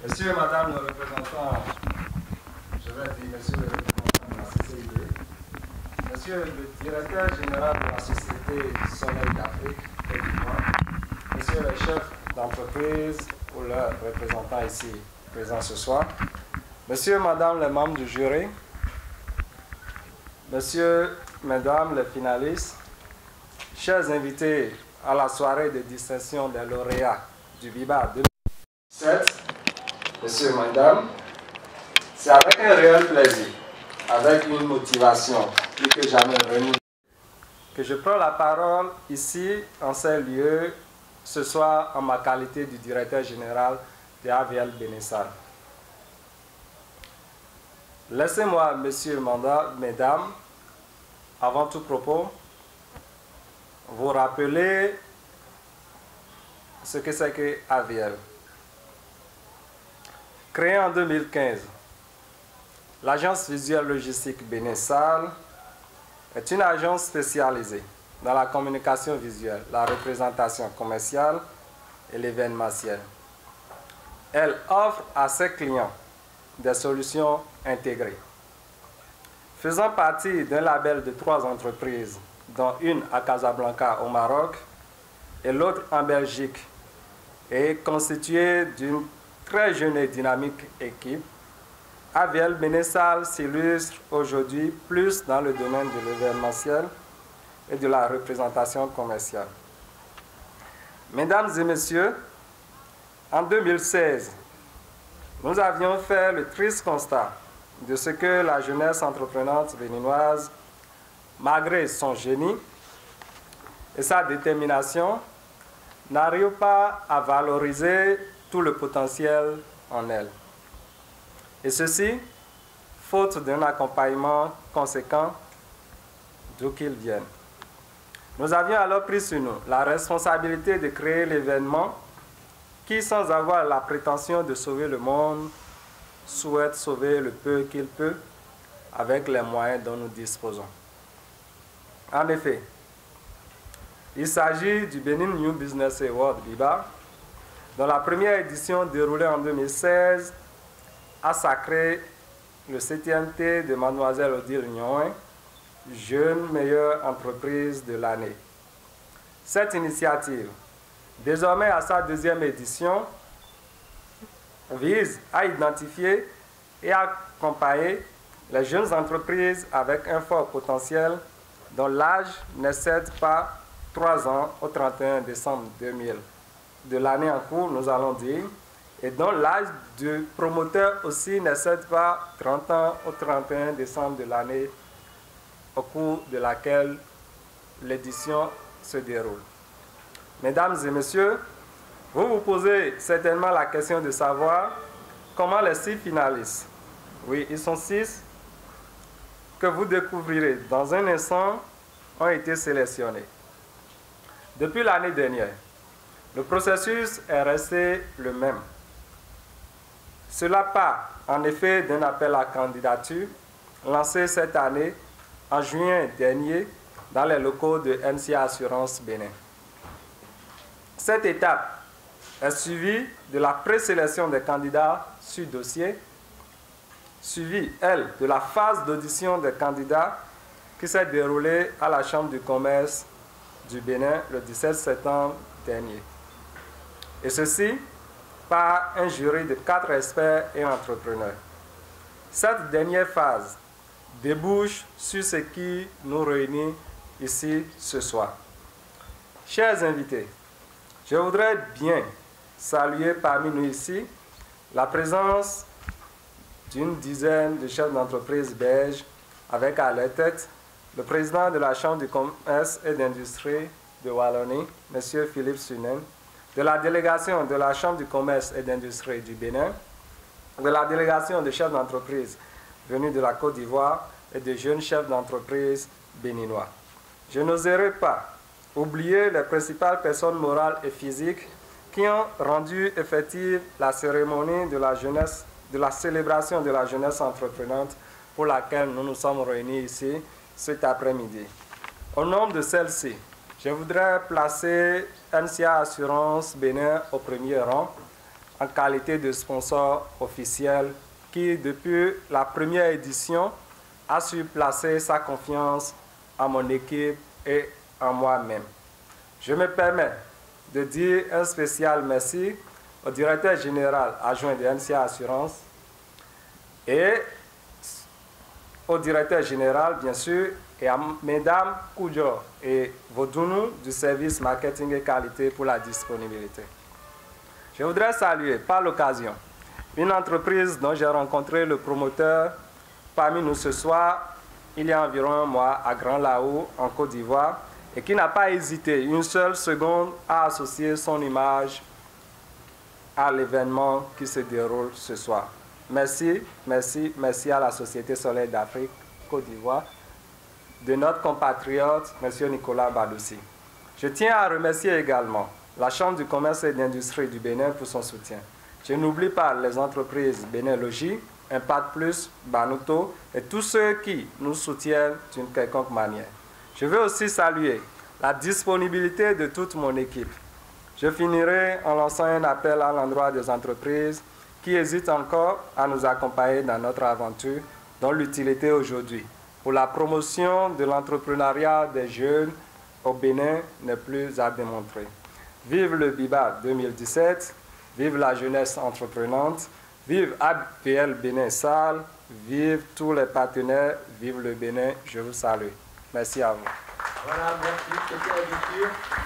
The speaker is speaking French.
Monsieur et Madame le représentant, je vais dire Monsieur le représentant de la CCID, Monsieur le directeur général de la Société Soleil d'Afrique et du Nord, Monsieur le chef d'entreprise ou leurs représentants ici présents ce soir, Monsieur et Madame les membres du jury, Monsieur, Mesdames les finalistes, chers invités à la soirée de distinction des lauréats du BIBA 2007, Monsieur et Madame, c'est avec un réel plaisir, avec une motivation plus que jamais renouvelée, que je prends la parole ici, en ces lieux, ce soir en ma qualité du directeur général de AVL Bénessal. Laissez-moi, Messieurs, Mesdames, avant tout propos, vous rappeler ce que c'est que AVL. Créée en 2015, l'agence visuelle logistique Bénessal est une agence spécialisée dans la communication visuelle, la représentation commerciale et l'événementiel. Elle offre à ses clients des solutions intégrées. Faisant partie d'un label de 3 entreprises, dont une à Casablanca au Maroc et l'autre en Belgique, et constituée d'une très jeune et dynamique équipe, AVL Bénessal s'illustre aujourd'hui plus dans le domaine de l'événementiel et de la représentation commerciale. Mesdames et messieurs, en 2016, nous avions fait le triste constat de ce que la jeunesse entreprenante béninoise, malgré son génie et sa détermination, n'arrive pas à valoriser tout le potentiel en elle. Et ceci, faute d'un accompagnement conséquent d'où qu'ils viennent. Nous avions alors pris sur nous la responsabilité de créer l'événement qui, sans avoir la prétention de sauver le monde, souhaite sauver le peu qu'il peut avec les moyens dont nous disposons. En effet, il s'agit du Benin New Business Award BIBA, dont la première édition déroulée en 2016 a sacré le CTNT de Mademoiselle Odile Nyoin, jeune meilleure entreprise de l'année. Cette initiative, désormais à sa 2e édition, vise à identifier et à accompagner les jeunes entreprises avec un fort potentiel dont l'âge n'excède pas 3 ans au 31 décembre 2000 de l'année en cours, nous allons dire, et dont l'âge du promoteur aussi n'excède pas 30 ans au 31 décembre de l'année au cours de laquelle l'édition se déroule. Mesdames et messieurs, vous vous posez certainement la question de savoir comment les 6 finalistes, oui, ils sont 6, que vous découvrirez dans un instant, ont été sélectionnés. Depuis l'année dernière, le processus est resté le même. Cela part en effet d'un appel à candidature lancé cette année en juin dernier dans les locaux de NCA Assurance Bénin. Cette étape est suivie de la présélection des candidats sur dossier, suivie, elle, de la phase d'audition des candidats qui s'est déroulée à la Chambre du commerce du Bénin le 17 septembre dernier. Et ceci par un jury de 4 experts et entrepreneurs. Cette dernière phase débouche sur ce qui nous réunit ici ce soir. Chers invités, je voudrais bien saluer parmi nous ici la présence d'une dizaine de chefs d'entreprise belges avec à leur tête le président de la Chambre du commerce et d'industrie de Wallonie, M. Philippe Sunen, de la délégation de la Chambre du commerce et d'industrie du Bénin, de la délégation de chefs d'entreprise venus de la Côte d'Ivoire et de jeunes chefs d'entreprise béninois. Je n'oserais pas oublier les principales personnes morales et physiques qui ont rendu effective la cérémonie de la jeunesse, de la célébration de la jeunesse entreprenante pour laquelle nous nous sommes réunis ici cet après-midi. Au nom de celle-ci, je voudrais placer NCA Assurance Bénin au premier rang, en qualité de sponsor officiel qui, depuis la première édition, a su placer sa confiance en mon équipe et en moi-même. Je me permets de dire un spécial merci au directeur général adjoint de NCA Assurance et au directeur général, bien sûr, et à Mesdames Koudjo et Vodounou du service marketing et qualité pour la disponibilité. Je voudrais saluer par l'occasion une entreprise dont j'ai rencontré le promoteur parmi nous ce soir, il y a environ un mois, à Grand-Laou, en Côte d'Ivoire, et qui n'a pas hésité une seule seconde à associer son image à l'événement qui se déroule ce soir. Merci, merci, merci à la Société Soleil d'Afrique, Côte d'Ivoire, de notre compatriote, M. Nicolas Badoussi. Je tiens à remercier également la Chambre du commerce et d'industrie du Bénin pour son soutien. Je n'oublie pas les entreprises Bénin Logis, Impact Plus, Banuto et tous ceux qui nous soutiennent d'une quelconque manière. Je veux aussi saluer la disponibilité de toute mon équipe. Je finirai en lançant un appel à l'endroit des entreprises qui hésitent encore à nous accompagner dans notre aventure, dont l'utilité aujourd'hui pour la promotion de l'entrepreneuriat des jeunes au Bénin n'est plus à démontrer. Vive le BIBA 2017, vive la jeunesse entreprenante, vive APL Bénin Salle, vive tous les partenaires, vive le Bénin, je vous salue. Merci à vous. Voilà, merci, c'était